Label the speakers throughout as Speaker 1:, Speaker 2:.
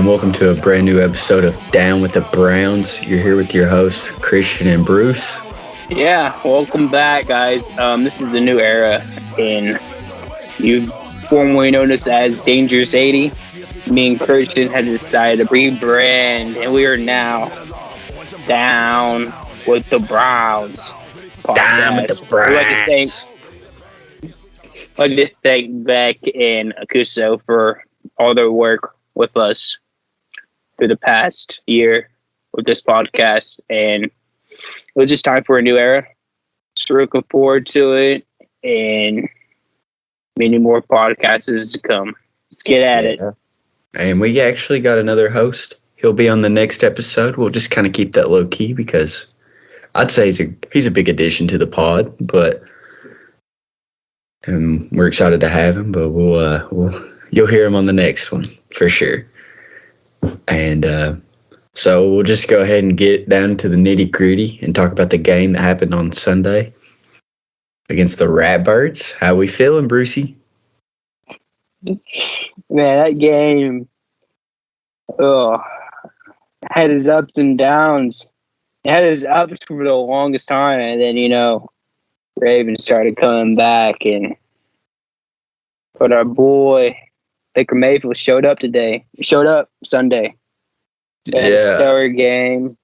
Speaker 1: welcome to a brand new episode of Down with the Browns. You're here with your hosts, Christian and Bruce.
Speaker 2: Yeah, welcome back, guys. This is a new era in you formerly known us as Dangerous80. Me and Christian had decided to rebrand, and we are now Down with the Browns podcast.
Speaker 1: Down with the Browns.
Speaker 2: I'd like to thank Beck and Akuso for all their work with us through the past year with this podcast, and it was just time for a new era. Just looking forward to it, and many more podcasts to come. Let's get at it.
Speaker 1: And we actually got another host. He'll be on the next episode. We'll just kind of keep that low key because I'd say he's a big addition to the pod, but we're excited to have him. But you'll hear him on the next one for sure. And so we'll just go ahead and get down to the nitty gritty and talk about the game that happened on Sunday against the Ratbirds. How we feeling, Brucey?
Speaker 2: Man, that game had its ups and downs. It had its ups for the longest time, and then, Ravens started coming back, but our boy Baker Mayfield showed up today. He showed up Sunday. Had a stellar game.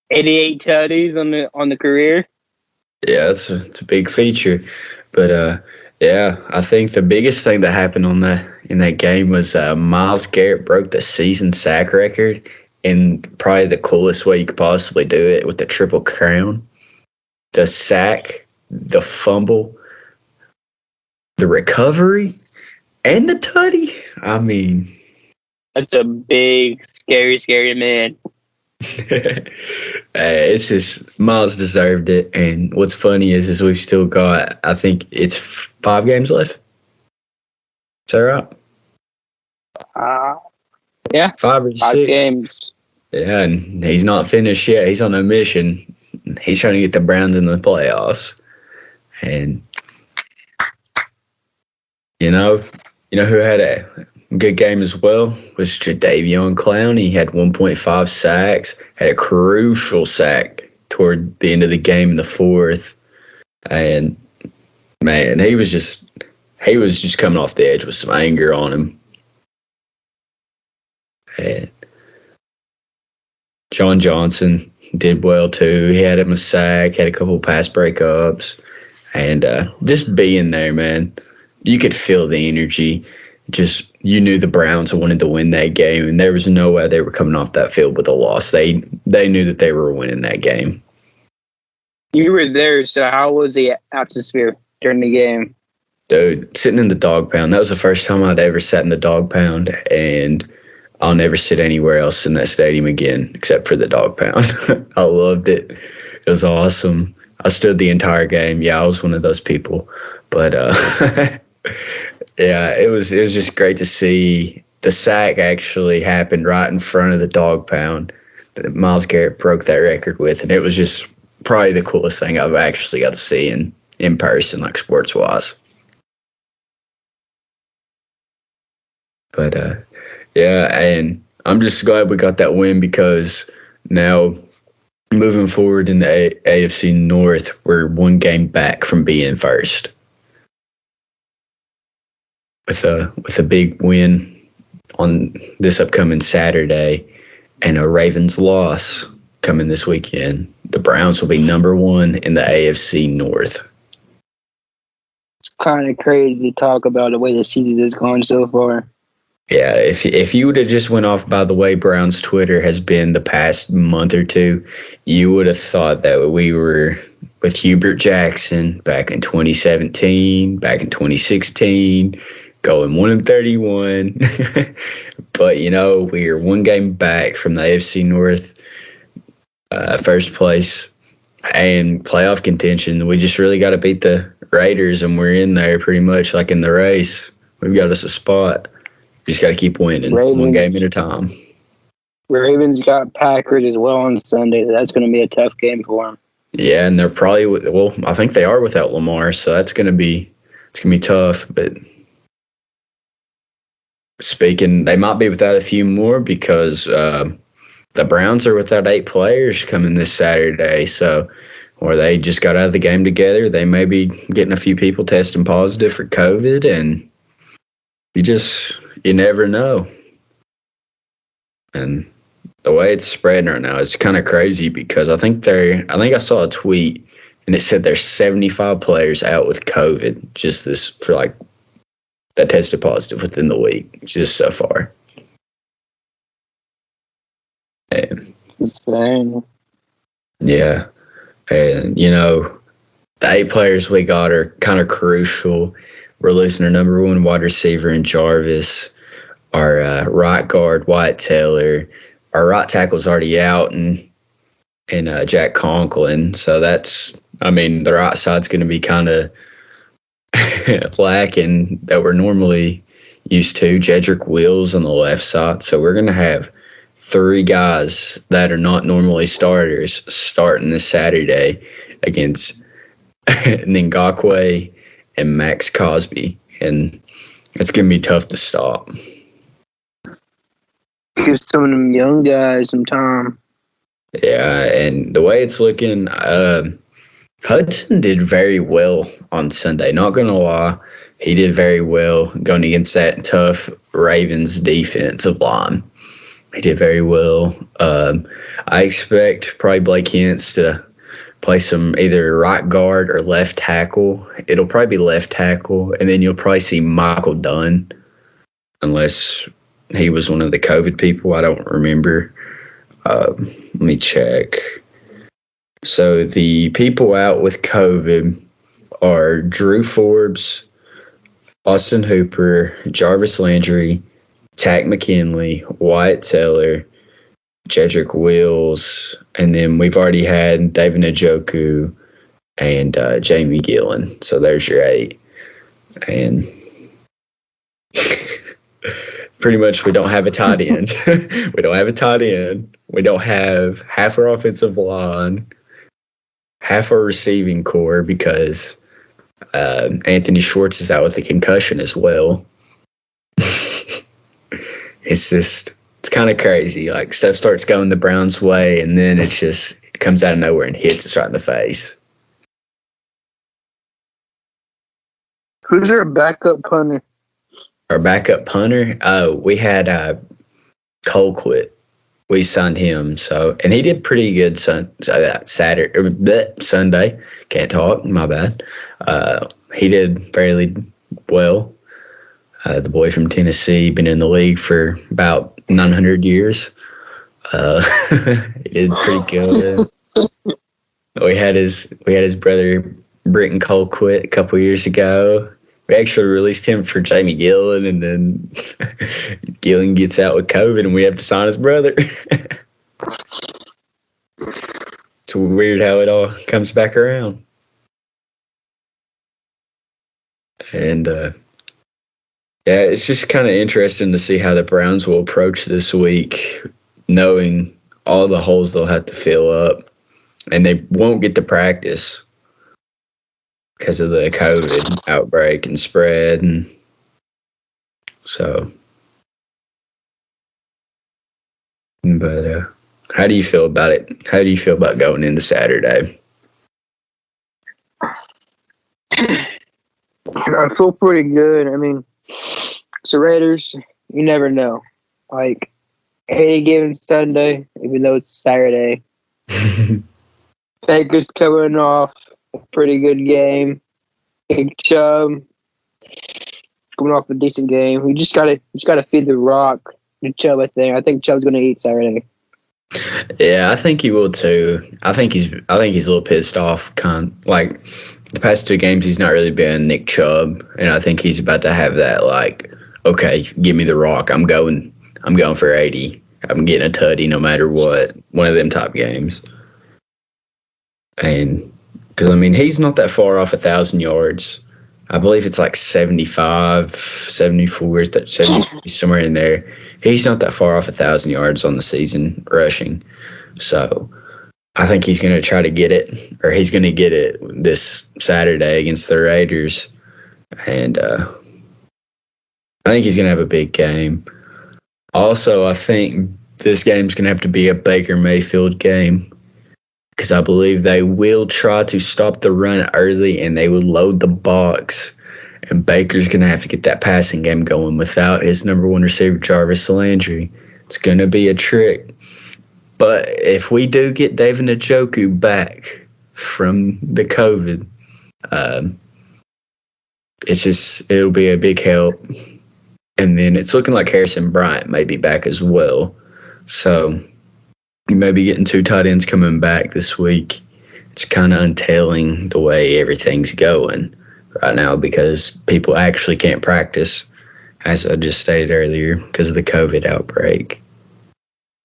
Speaker 2: 88 tutties on the career.
Speaker 1: Yeah, it's a big feature. But I think the biggest thing that happened in that game was Myles Garrett broke the season sack record in probably the coolest way you could possibly do it, with the Triple Crown. The sack, the fumble, the recovery, and the tutty. I mean,
Speaker 2: that's a big, scary man.
Speaker 1: It's just Myles deserved it. And what's funny is we've still got, I think it's 5 games left. Is that right?
Speaker 2: Yeah.
Speaker 1: 5 or 6
Speaker 2: games.
Speaker 1: Yeah, and he's not finished yet. He's on a mission. He's trying to get the Browns in the playoffs. And you know who had a good game as well was Jadeveon Clowney. He had 1.5 sacks, had a crucial sack toward the end of the game in the 4th. And man, he was just coming off the edge with some anger on him. And John Johnson did well too. He had him a sack, had a couple pass breakups, and just being there, man, you could feel the energy. Just, you knew the Browns wanted to win that game, and there was no way they were coming off that field with a loss. They knew that they were winning that game.
Speaker 2: You were there, so how was the atmosphere during the game?
Speaker 1: Dude, sitting in the dog pound, that was the first time I'd ever sat in the dog pound, and I'll never sit anywhere else in that stadium again except for the dog pound. I loved it. It was awesome. I stood the entire game. Yeah, I was one of those people. But yeah, it was just great to see the sack actually happened right in front of the dog pound that Myles Garrett broke that record with. And it was just probably the coolest thing I've actually got to see in person, like sports-wise. But yeah, and I'm just glad we got that win because now moving forward in the AFC North, we're 1 game back from being first. With a big win on this upcoming Saturday and a Ravens loss coming this weekend, the Browns will be number 1 in the AFC North.
Speaker 2: It's kind of crazy to talk about the way the season is going so far.
Speaker 1: Yeah, if you would have just went off by the way Browns Twitter has been the past month or two, you would have thought that we were with Hubert Jackson back in 2017, back in 2016, going 1-31. But, we're 1 game back from the AFC North, first place, and playoff contention. We just really got to beat the Raiders, and we're in there pretty much like in the race. We've got us a spot. We just got to keep winning, Ravens, 1 game at a time.
Speaker 2: Ravens got Packers as well on Sunday. That's going to be a tough game for them.
Speaker 1: Yeah, and they're probably I think they are without Lamar, so it's going to be tough. But speaking, they might be without a few more because the Browns are without 8 players coming this Saturday. So, or they just got out of the game together. They may be getting a few people testing positive for COVID, and you never know. And the way it's spreading right now, it's kind of crazy because I think I saw a tweet and it said there's 75 players out with COVID that tested positive within the week, just so far. And,
Speaker 2: Insane.
Speaker 1: yeah. And, the 8 players we got are kind of crucial. We're losing our number 1 wide receiver in Jarvis, our right guard, Wyatt Taylor. Our right tackle's already out, and Jack Conklin. So the right side's going to be kind of lacking that we're normally used to. Jedrick Wills on the left side. So we're going to have 3 guys that are not normally starters starting this Saturday against Ngakwe and Max Cosby. And it's going to be tough to stop.
Speaker 2: Give some of them young guys some time.
Speaker 1: Yeah, and the way it's looking, Hudson did very well on Sunday. Not going to lie, he did very well going against that tough Ravens defensive line. He did very well. I expect probably Blake Hentz to play some either right guard or left tackle. It'll probably be left tackle, and then you'll probably see Michael Dunn, unless he was one of the COVID people. I don't remember. Let me check. So the people out with COVID are Drew Forbes, Austin Hooper, Jarvis Landry, Tack McKinley, Wyatt Taylor, Jedrick Wills, and then we've already had David Njoku and Jamie Gillen. So there's your 8. And pretty much we don't have a tight end. We don't have a tight end. We don't have half our offensive line, half our receiving core because Anthony Schwartz is out with a concussion as well. It's kind of crazy. Like, stuff starts going the Browns' way, and then it comes out of nowhere and hits us right in the face.
Speaker 2: Who's our backup punter?
Speaker 1: Our backup punter? We had Colquitt. We signed him, and he did pretty good Sunday. Can't talk, my bad. He did fairly well. The boy from Tennessee, been in the league for about 900 years. He did pretty good. We had his brother Britton Colquitt a couple years ago. We actually released him for Jamie Gillen, and then Gillen gets out with COVID, and we have to sign his brother. It's weird how it all comes back around. And yeah, it's just kind of interesting to see how the Browns will approach this week, knowing all the holes they'll have to fill up, and they won't get to practice because of the COVID outbreak and spread. And so, but how do you feel about it? How do you feel about going into Saturday?
Speaker 2: I feel pretty good. I mean, so Raiders, you never know. Like, any given Sunday, even though it's Saturday, Baker's coming off a pretty good game. Big Chubb coming off a decent game. We just gotta feed the rock to Chubb. I think Chubb's gonna eat Saturday.
Speaker 1: Yeah, I think he will too. I think he's a little pissed off. Like the past 2 games, he's not really been Nick Chubb, and I think he's about to have that. Like, okay, give me the rock. I'm going for 80. I'm getting a tutty no matter what. One of them top games. And because, I mean, he's not that far off 1,000 yards. I believe it's like 75, 74, 70, somewhere in there. He's not that far off 1,000 yards on the season rushing. So I think he's going to try to get it, or he's going to get it this Saturday against the Raiders. And I think he's going to have a big game. Also, I think this game's going to have to be a Baker Mayfield game because I believe they will try to stop the run early and they will load the box. And Baker's going to have to get that passing game going without his number one receiver, Jarvis Landry. It's going to be a trick. But if we do get David Njoku back from the COVID, it'll be a big help. And then it's looking like Harrison Bryant may be back as well. So you may be getting 2 tight ends coming back this week. It's kind of untailing the way everything's going right now because people actually can't practice, as I just stated earlier, because of the COVID outbreak.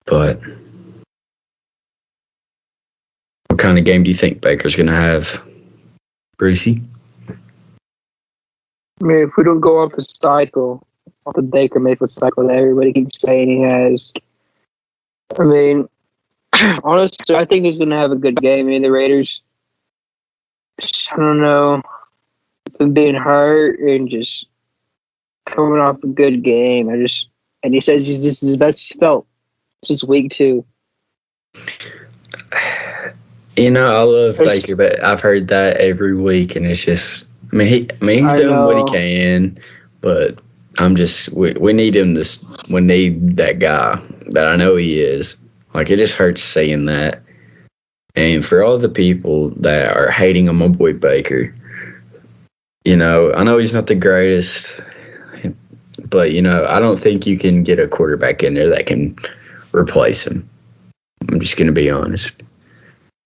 Speaker 1: But what kind of game do you think Baker's going to have, Brucey?
Speaker 2: I mean, if we don't go off the cycle, off the Baker Mayfield cycle that everybody keeps saying he has, I mean, honestly, I think he's going to have a good game. I mean, the Raiders, I don't know, them being hurt and just coming off a good game. And he says this is his best felt since week 2.
Speaker 1: You know, I love Baker, but I've heard that every week, and it's just, he's doing what he can, but we need him we need that guy that I know he is. Like, it just hurts saying that. And for all the people that are hating on my boy Baker, you know, I know he's not the greatest, but, you know, I don't think you can get a quarterback in there that can replace him. I'm just going to be honest.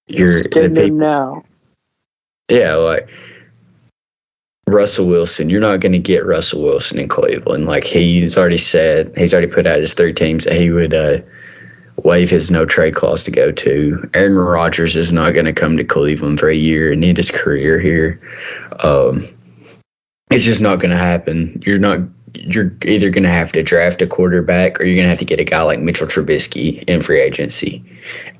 Speaker 2: Now.
Speaker 1: Yeah, like Russell Wilson. You're not going to get Russell Wilson in Cleveland. Like, he's already put out his 3 teams that he would waive his no trade clause to go to. Aaron Rodgers is not going to come to Cleveland for a year and end his career here. It's just not going to happen. You're either going to have to draft a quarterback or you're going to have to get a guy like Mitchell Trubisky in free agency.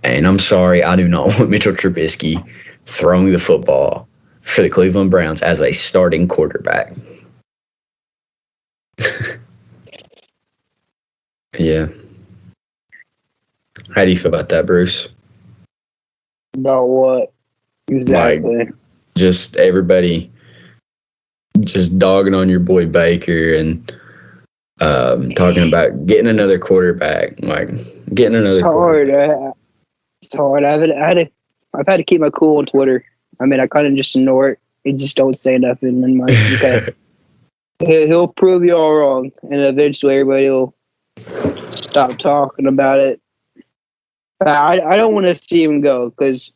Speaker 1: And I'm sorry, I do not want Mitchell Trubisky throwing the football for the Cleveland Browns as a starting quarterback. Yeah. How do you feel about that, Bruce?
Speaker 2: About what? Exactly.
Speaker 1: Like, just everybody just dogging on your boy Baker and talking about getting another quarterback. Like, getting another quarterback.
Speaker 2: It's hard. I've had to keep my cool on Twitter. I mean, I kind of just ignore it. I just don't say nothing. And okay. He'll prove you all wrong. And eventually everybody will stop talking about it. I don't want to see him go because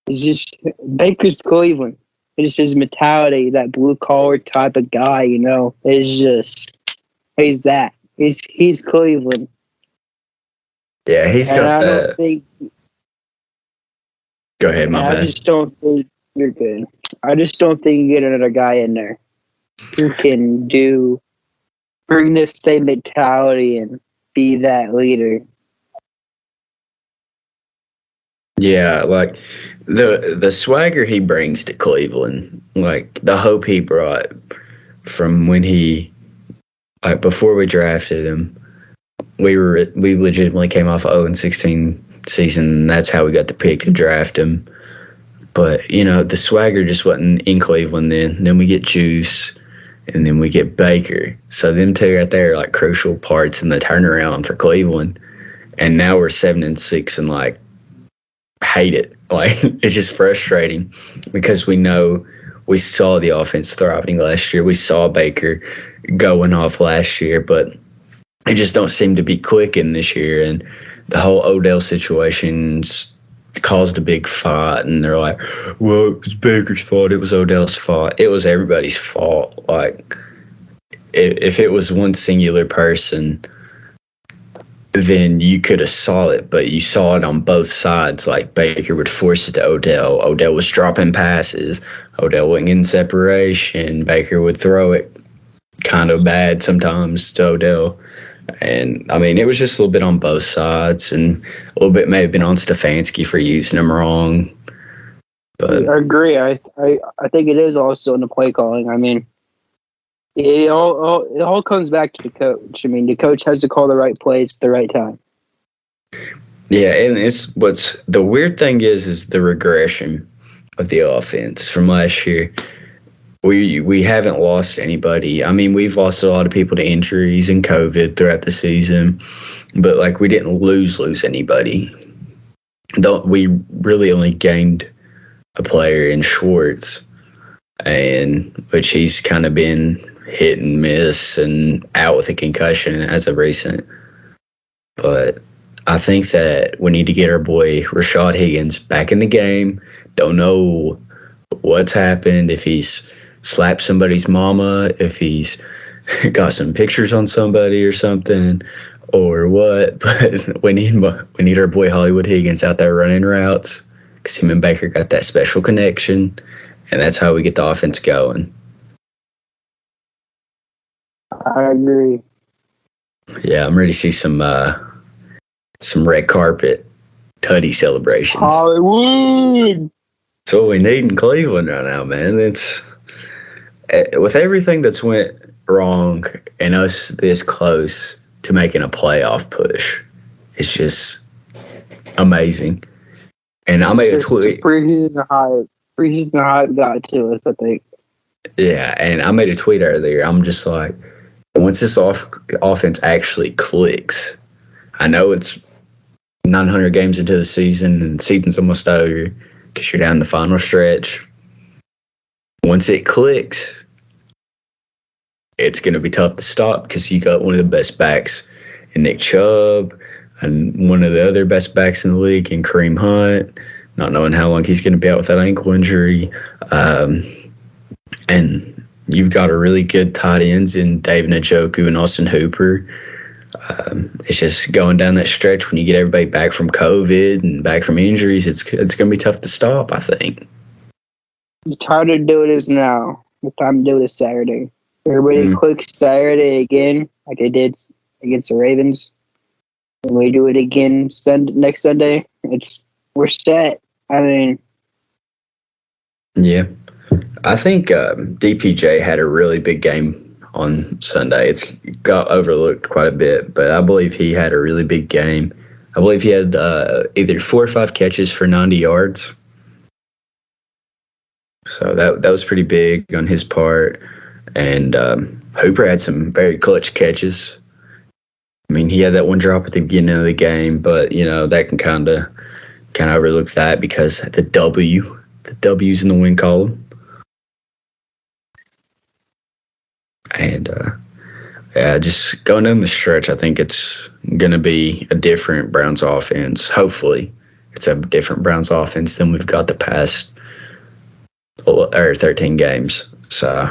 Speaker 2: it's just Baker's Cleveland. It's his mentality, that blue-collar type of guy, you know. It's just, he's that. He's Cleveland.
Speaker 1: Yeah, he's got that. Go ahead, my bad.
Speaker 2: I just don't think you're good. I just don't think you get another guy in there who can bring this same mentality and be that leader.
Speaker 1: Yeah, like the swagger he brings to Cleveland, like the hope he brought from when before we drafted him, we legitimately came off 0-16 season. And that's how we got the pick to draft him. But, you know, the swagger just wasn't in Cleveland then. Then we get Juice, and then we get Baker. So them two right there are like crucial parts in the turnaround for Cleveland. And now we're 7-6 and like hate it. Like, it's just frustrating because we saw the offense thriving last year. We saw Baker going off last year, but it just don't seem to be clicking this year. And the whole Odell situation's caused a big fight, and they're like, well, it was Baker's fault. It was Odell's fault. It was everybody's fault. Like, if it was one singular person, then you could have saw it, but you saw it on both sides. Like, Baker would force it to Odell. Odell was dropping passes. Odell wasn't getting separation. Baker would throw it kind of bad sometimes to Odell. And, I mean, it was just a little bit on both sides, and a little bit may have been on Stefanski for using him wrong. But
Speaker 2: I agree. I think it is also in the play calling. I mean, It all comes back to the coach. I mean, the coach has to call the right plays at the right time.
Speaker 1: Yeah, and it's what's the weird thing is the regression of the offense from last year. We haven't lost anybody. I mean, we've lost a lot of people to injuries and COVID throughout the season, but like we didn't lose anybody. Though we really only gained a player in Schwartz, and which he's kind of been hit and miss and out with a concussion as of recent. But I think that we need to get our boy Rashad Higgins back in the game. Don't know what's happened, if he's slapped somebody's mama, if he's got some pictures on somebody or something, or what. But we need our boy Hollywood Higgins out there running routes, because him and Baker got that special connection, and that's how we get the offense going.
Speaker 2: I agree.
Speaker 1: Yeah, I'm ready to see some red carpet tutty celebrations.
Speaker 2: Hollywood.
Speaker 1: That's what we need in Cleveland right now, man. It's with everything that's went wrong and us this close to making a playoff push. It's just amazing. And I made a tweet.
Speaker 2: Preseason hype got to us, I think.
Speaker 1: Yeah, and I made a tweet earlier. I'm just like, once this offense actually clicks, I know it's 900 games into the season and the season's almost over because you're down the final stretch. Once it clicks, it's going to be tough to stop because you got one of the best backs in Nick Chubb and one of the other best backs in the league in Kareem Hunt, not knowing how long he's going to be out with that ankle injury. And you've got a really good tight ends in David Njoku and Austin Hooper. It's just going down that stretch when you get everybody back from COVID and back from injuries. It's going to be tough to stop, I think.
Speaker 2: The time to do it is now. The time to do it is Saturday. Everybody clicks Saturday again, like they did against the Ravens. And we do it again next Sunday. We're set. I mean,
Speaker 1: yeah. I think DPJ had a really big game on Sunday. It's got overlooked quite a bit, but I believe he had a really big game. I believe he had either 4 or 5 catches for 90 yards. So that was pretty big on his part. And Hooper had some very clutch catches. I mean, he had that one drop at the beginning of the game, but, you know, that can kind of overlook that because the W's in the win column. And, just going down the stretch, I think it's going to be a different Browns offense. Hopefully, it's a different Browns offense than we've got the past 13 games. So,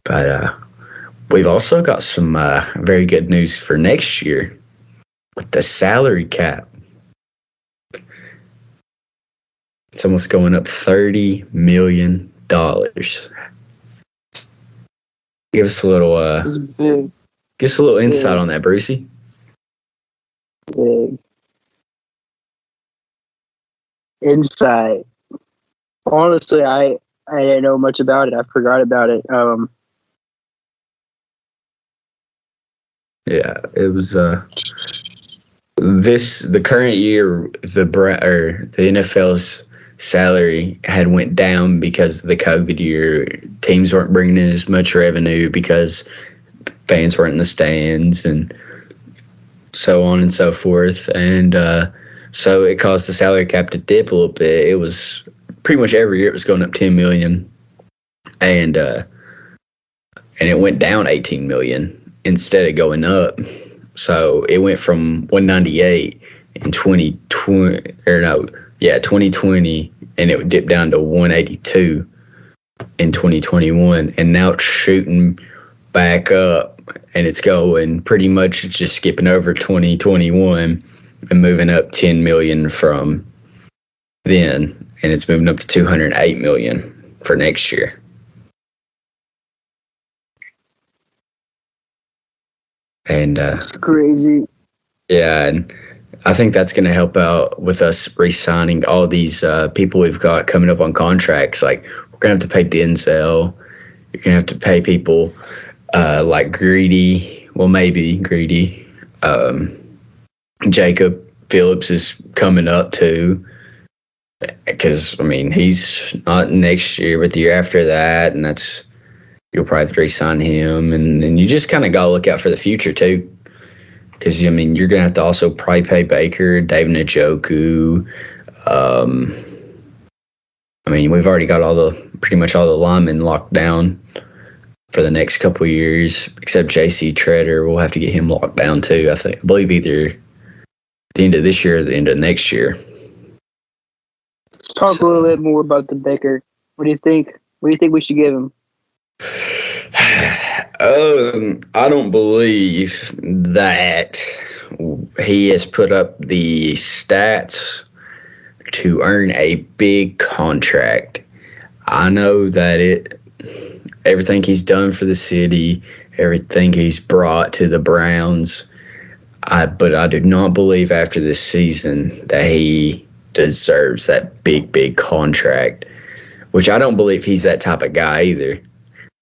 Speaker 1: but we've also got some very good news for next year with the salary cap. It's almost going up $30 million. Give us a little insight on that, Brucey.
Speaker 2: Big insight. Honestly, I didn't know much about it. I forgot about it.
Speaker 1: Yeah, it was the current year the NFL's salary had went down because of the COVID year. Teams weren't bringing in as much revenue because fans weren't in the stands and so on and so forth. And so it caused the salary cap to dip a little bit. It was pretty much every year it was going up $10 million, and it went down $18 million instead of going up. So it went from 198 in 2020, and it dipped down to 182 in 2021, and now it's shooting back up, and it's going pretty much just skipping over 2021 and moving up 10 million from then, and it's moving up to 208 million for next year. And
Speaker 2: it's crazy.
Speaker 1: Yeah, and I think that's going to help out with us re-signing all these people we've got coming up on contracts. Like, we're going to have to pay Denzel, You're going to have to pay people like Greedy. Well, maybe Greedy. Jacob Phillips is coming up too. Because, I mean, he's not next year, but the year after that. And you'll probably have to re-sign him. And you just kind of got to look out for the future too. Because, I mean, you're going to have to also probably pay Baker, David Njoku. I mean, we've already got pretty much all the linemen locked down for the next couple of years, except J.C. Treader. We'll have to get him locked down too, I believe either the end of this year or the end of next year.
Speaker 2: Let's talk a little bit more about the Baker. What do you think? What do you think we should give him?
Speaker 1: I don't believe that he has put up the stats to earn a big contract. I know that everything he's done for the city, everything he's brought to the Browns, but I do not believe after this season that he deserves that big contract, which I don't believe he's that type of guy either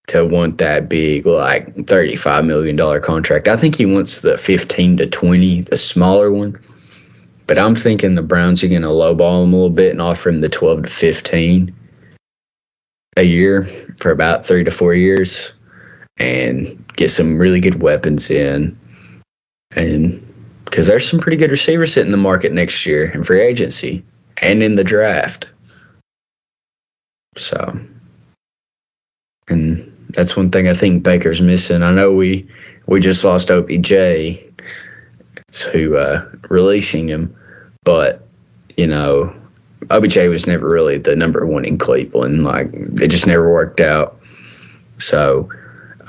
Speaker 1: to want that big, like $35 million contract. I think he wants the 15 to 20, the smaller one. But I'm thinking the Browns are going to lowball him a little bit and offer him the 12 to 15 a year for about 3 to 4 years and get some really good weapons in. And because there's some pretty good receivers hitting the market next year in free agency and in the draft. So, and that's one thing I think Baker's missing. I know we just lost OBJ to releasing him, but OBJ was never really the number one in Cleveland. Like, it just never worked out. So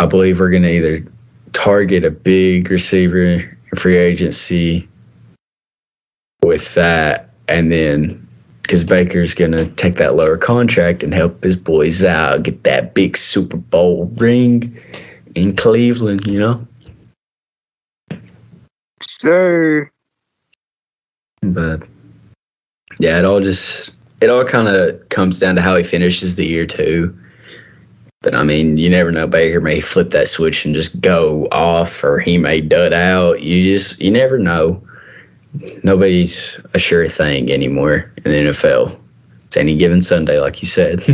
Speaker 1: I believe we're going to either target a big receiver in free agency with that, and then because Baker's going to take that lower contract and help his boys out, get that big Super Bowl ring in Cleveland,
Speaker 2: Sir.
Speaker 1: But yeah, it all kind of comes down to how he finishes the year too. But I mean, you never know. Baker may flip that switch and just go off, or he may dud out. You never know. Nobody's a sure thing anymore in the NFL. It's any given Sunday, like you said.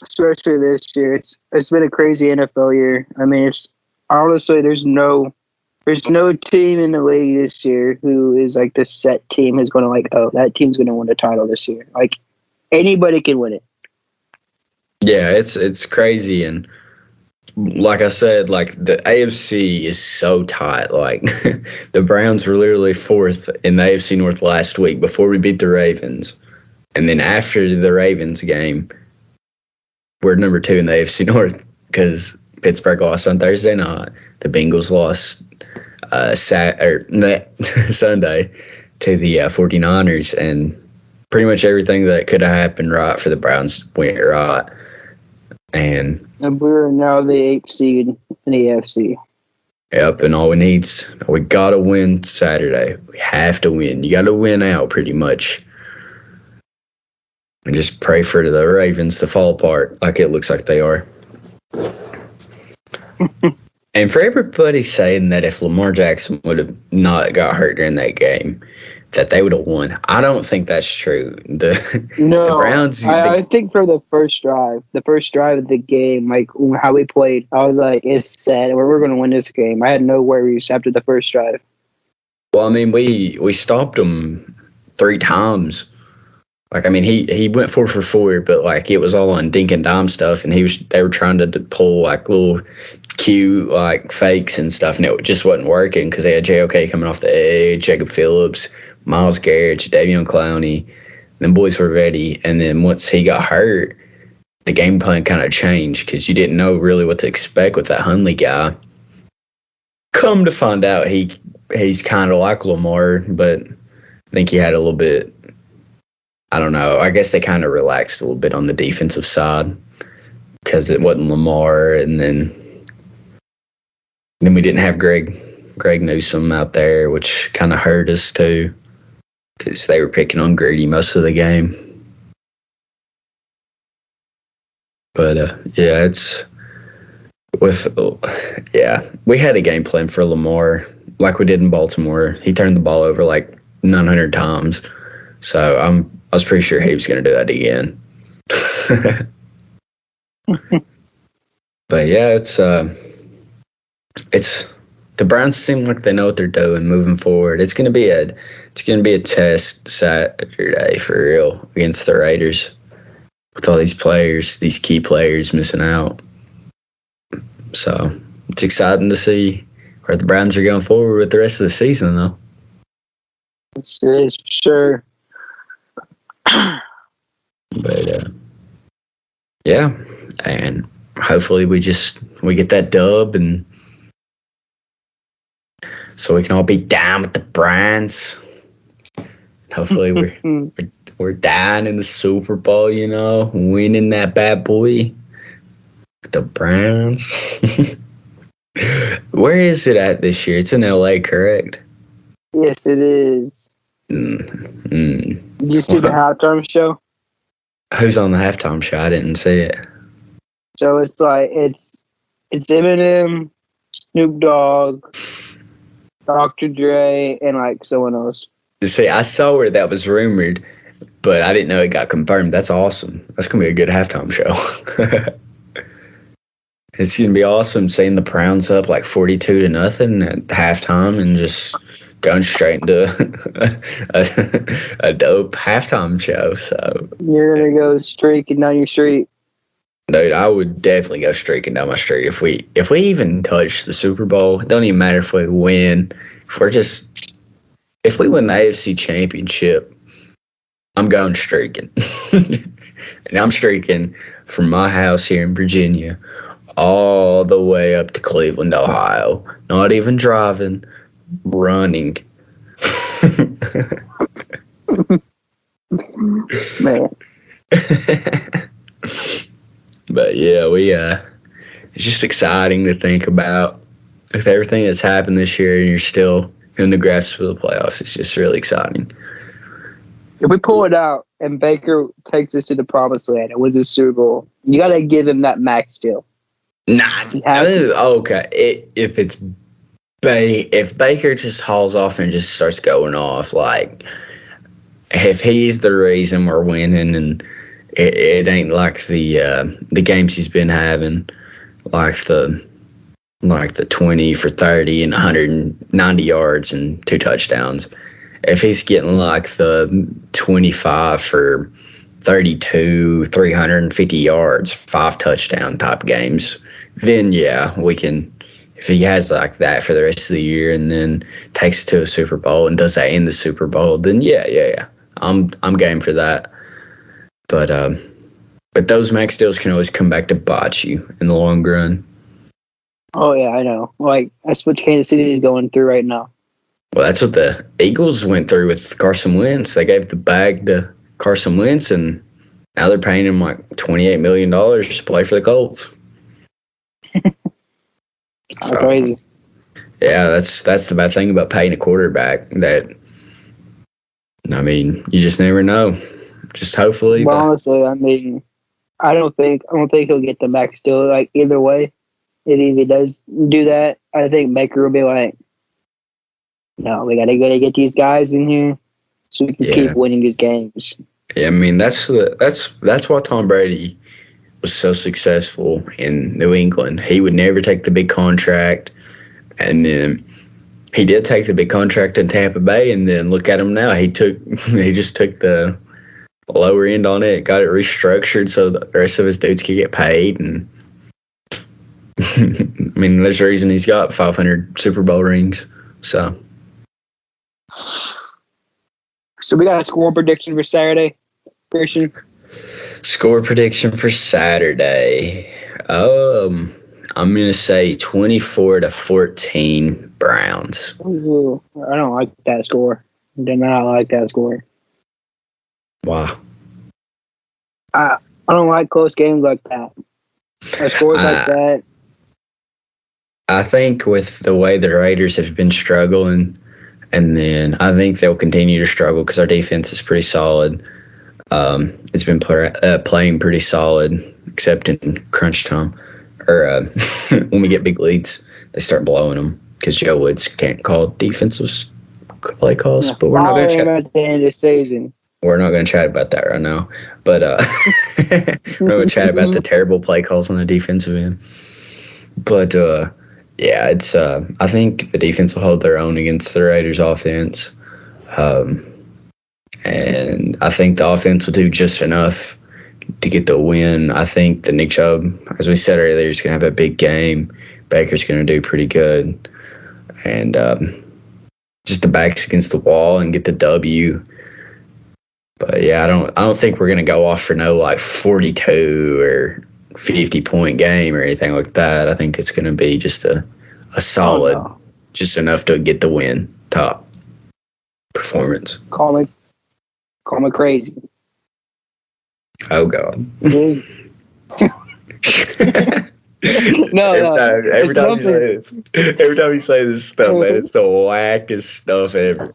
Speaker 2: Especially this year, it's been a crazy NFL year. I mean, it's honestly there's no team in the league this year who is like the set team is going to like, oh, that team's going to win a title this year. Like, anybody can win it.
Speaker 1: Yeah, it's crazy. And like I said, like the AFC is so tight. Like the Browns were literally fourth in the AFC North last week before we beat the Ravens. And then after the Ravens game, we're number 2 in the AFC North because Pittsburgh lost on Thursday night. The Bengals lost Sunday to the 49ers, and pretty much everything that could have happened right for the Browns went right. And
Speaker 2: we're now the 8th seed in the AFC.
Speaker 1: Yep, and we got to win Saturday. We have to win. You got to win out pretty much. And just pray for the Ravens to fall apart like it looks like they are. And for everybody saying that if Lamar Jackson would have not got hurt during that game, that they would have won, I don't think that's true. The Browns.
Speaker 2: I think for the first drive of the game, like how we played, I was like, it's set. We're going to win this game. I had no worries after the first drive.
Speaker 1: Well, I mean, we stopped them 3 times. Like, I mean, he went 4 for 4, but like it was all on dink and dime stuff, and they were trying to pull like little cute like fakes and stuff, and it just wasn't working because they had JOK coming off the edge, Jacob Phillips, Myles Garrett, Davion Clowney. Them boys were ready, and then once he got hurt, the game plan kind of changed because you didn't know really what to expect with that Hundley guy. Come to find out, he's kind of like Lamar, but I think he had a little bit. I don't know. I guess they kind of relaxed a little bit on the defensive side because it wasn't Lamar, and then we didn't have Greg Newsome out there, which kind of hurt us too because they were picking on Grady most of the game. But yeah, it's with we had a game plan for Lamar like we did in Baltimore. He turned the ball over like 900 times, so I was pretty sure he was going to do that again. But yeah, it's the Browns seem like they know what they're doing moving forward. It's gonna be a test Saturday for real against the Raiders with all these players, these key players missing out. So it's exciting to see where the Browns are going forward with the rest of the season, though.
Speaker 2: It is for sure.
Speaker 1: But yeah, and hopefully we get that dub, and so we can all be down with the Browns. Hopefully we're down in the Super Bowl, winning that bad boy. The Browns. Where is it at this year? It's in LA, correct?
Speaker 2: Yes, it is. Did you see the halftime show?
Speaker 1: Who's on the halftime show? I didn't see it.
Speaker 2: So it's like it's Eminem, Snoop Dogg, Dr. Dre, and like someone else.
Speaker 1: See, I saw where that was rumored, but I didn't know it got confirmed. That's awesome. That's gonna be a good halftime show. It's gonna be awesome seeing the Browns up like 42-0 at halftime and just going straight into a dope halftime show. So
Speaker 2: you're gonna go streaking down your street.
Speaker 1: Dude, I would definitely go streaking down my street if we even touch the Super Bowl. It don't even matter if we win. If we win the AFC Championship, I'm going streaking. And I'm streaking from my house here in Virginia all the way up to Cleveland, Ohio. Not even driving, running.
Speaker 2: Man.
Speaker 1: But yeah, it's just exciting to think about with everything that's happened this year, and you're still in the grasp of the playoffs. It's just really exciting.
Speaker 2: If we pull it out and Baker takes us to the promised land and wins the Super Bowl, you got to give him that max deal.
Speaker 1: Nah, okay. If Baker just hauls off and just starts going off, like if he's the reason we're winning, and it ain't like the games he's been having, like the 20 for 30 and 190 yards and 2 touchdowns. If he's getting like the 25 for 32, 350 yards, 5 touchdown type games, then yeah, we can. If he has like that for the rest of the year and then takes it to a Super Bowl and does that in the Super Bowl, then yeah, I'm game for that. But those max deals can always come back to bite you in the long run.
Speaker 2: Oh yeah, I know. Like that's what Kansas City is going through right now.
Speaker 1: Well, that's what the Eagles went through with Carson Wentz. They gave the bag to Carson Wentz, and now they're paying him like $28 million to play for the Colts.
Speaker 2: So, crazy.
Speaker 1: Yeah, that's the bad thing about paying a quarterback. That, I mean, you just never know. Just hopefully.
Speaker 2: Well, honestly, I mean, I don't think he'll get the max deal. Like either way, if he does do that, I think Baker will be like, no, we gotta get these guys in here so we can keep winning these games.
Speaker 1: Yeah, I mean that's why Tom Brady was so successful in New England. He would never take the big contract, and then he did take the big contract in Tampa Bay, and then look at him now. He just took the lower end on it, got it restructured so the rest of his dudes could get paid, and I mean there's a reason he's got 500 Super Bowl rings.
Speaker 2: So we got a score prediction for Saturday, Christian.
Speaker 1: Score prediction for Saturday. I'm gonna say 24-14 Browns.
Speaker 2: Ooh, I don't like that score. I do not like that score.
Speaker 1: Wow.
Speaker 2: I don't like close games like that. Scores like that.
Speaker 1: I think with the way the Raiders have been struggling, and then I think they'll continue to struggle because our defense is pretty solid. It's been playing pretty solid, except in crunch time. Or when we get big leads, they start blowing them because Joe Woods can't call defensive play calls. But we're not going to chat
Speaker 2: at the end of the season.
Speaker 1: We're not going to chat about that right now. But we're not going to chat about the terrible play calls on the defensive end. But yeah, it's. I think the defense will hold their own against the Raiders' offense, and I think the offense will do just enough to get the win. I think the Nick Chubb, as we said earlier, is going to have a big game. Baker's going to do pretty good, and just the backs against the wall and get the W. But yeah, I don't think we're going to go off for no like 42 or 50-point game or anything like that. I think it's going to be just a solid, just enough to get the win, top performance.
Speaker 2: Call me crazy.
Speaker 1: Oh God.
Speaker 2: No.
Speaker 1: Every time you say this stuff, man, it's the wackest stuff ever.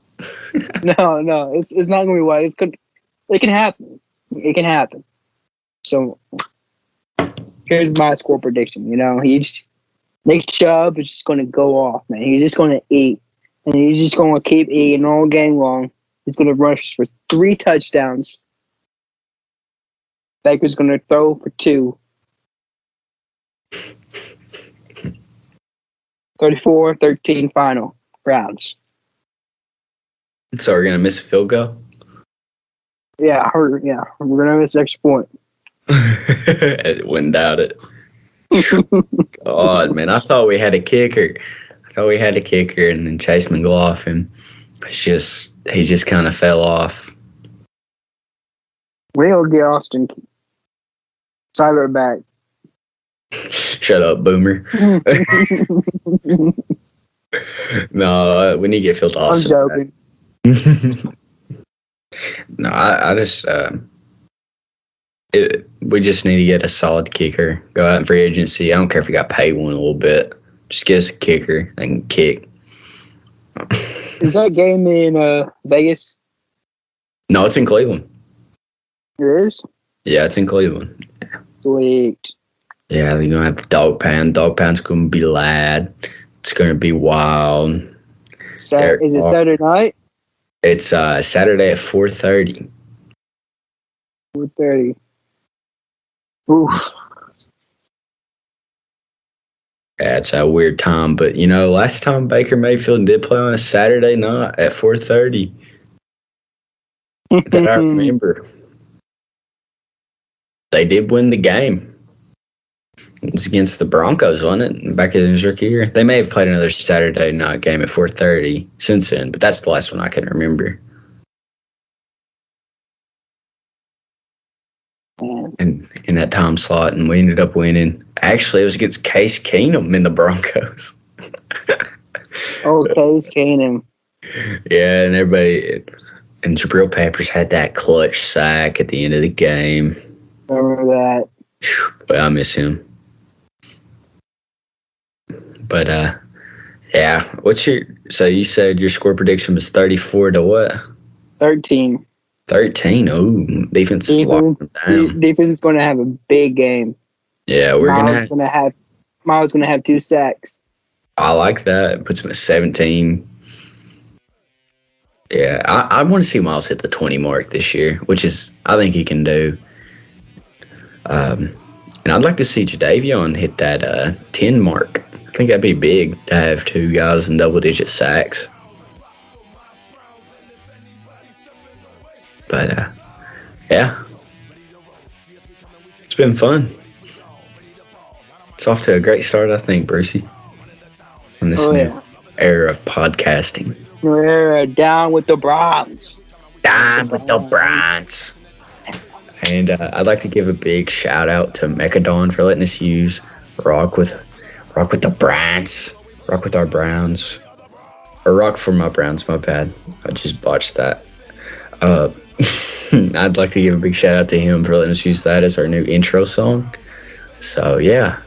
Speaker 2: No, it's not gonna be whack. It can happen. It can happen. So here's my score prediction. Nick Chubb is just gonna go off, man. He's just gonna eat, and he's just gonna keep eating all game long. He's gonna rush for 3 touchdowns. Baker's gonna throw for 2. 34-13 final. Browns.
Speaker 1: So we're gonna miss a field goal?
Speaker 2: Yeah, we're gonna miss an extra point.
Speaker 1: Wouldn't doubt it. God, man, I thought we had a kicker. And then Chase McLaughlin, he just kind of fell off.
Speaker 2: We'll get Austin Cyber back.
Speaker 1: Shut up, Boomer. No, we need to get Phil Dawson.
Speaker 2: I'm joking.
Speaker 1: No, I just we just need to get a solid kicker. Go out in free agency. I don't care if we got paid one a little bit. Just get us a kicker that can kick.
Speaker 2: Is that game in Vegas?
Speaker 1: No, it's in Cleveland.
Speaker 2: It is?
Speaker 1: Yeah, it's in Cleveland.
Speaker 2: Sweet.
Speaker 1: Yeah, they're gonna have the dog pound. Dog pound's gonna be loud. It's gonna be wild.
Speaker 2: Is it Saturday night?
Speaker 1: It's Saturday at 4:30.
Speaker 2: 4:30. Ooh.
Speaker 1: Yeah, it's a weird time, but last time Baker Mayfield did play on a Saturday night at 4:30. That I remember. They did win the game. It was against the Broncos, wasn't it? Back in his rookie year. They may have played another Saturday night game at 4:30 since then, but that's the last one I can remember. And in that time slot, and we ended up winning. Actually, it was against Case Keenum in the Broncos.
Speaker 2: Oh, Case Keenum.
Speaker 1: Yeah, and everybody, and Jabril Peppers had that clutch sack at the end of the game.
Speaker 2: Remember that.
Speaker 1: But I miss him. But yeah. So you said your score prediction was 34 to what?
Speaker 2: 13.
Speaker 1: 13. Oh, defense locked them down.
Speaker 2: Defense is going to have a big game.
Speaker 1: Yeah,
Speaker 2: Myles going to have 2 sacks.
Speaker 1: I like that. It puts him at 17. Yeah, I want to see Myles hit the 20 mark this year, which is I think he can do. And I'd like to see Jadeveon hit that 10 mark. I think that'd be big to have 2 guys in double-digit sacks. But, yeah. It's been fun. It's off to a great start, I think, Brucey. In this new era of podcasting.
Speaker 2: We're down with the Browns.
Speaker 1: Down with the Browns. And I'd like to give a big shout out to Mechadon for letting us use Rock with the Browns. Rock with our Browns. Or Rock for my Browns, my bad. I just botched that. I'd like to give a big shout out to him for letting us use that as our new intro song. So, yeah.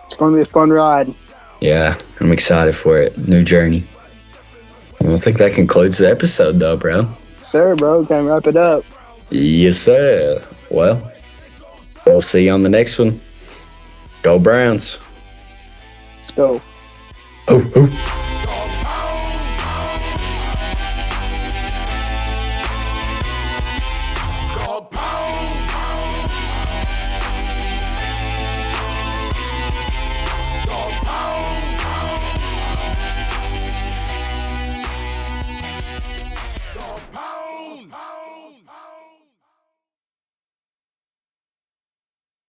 Speaker 2: It's going to be a fun ride.
Speaker 1: Yeah, I'm excited for it. New journey. I think that concludes the episode, though, bro.
Speaker 2: Sir, bro, can wrap it up.
Speaker 1: Yes, sir. Well, we'll see you on the next one. Go Browns.
Speaker 2: Let's go.
Speaker 1: Oh, oh.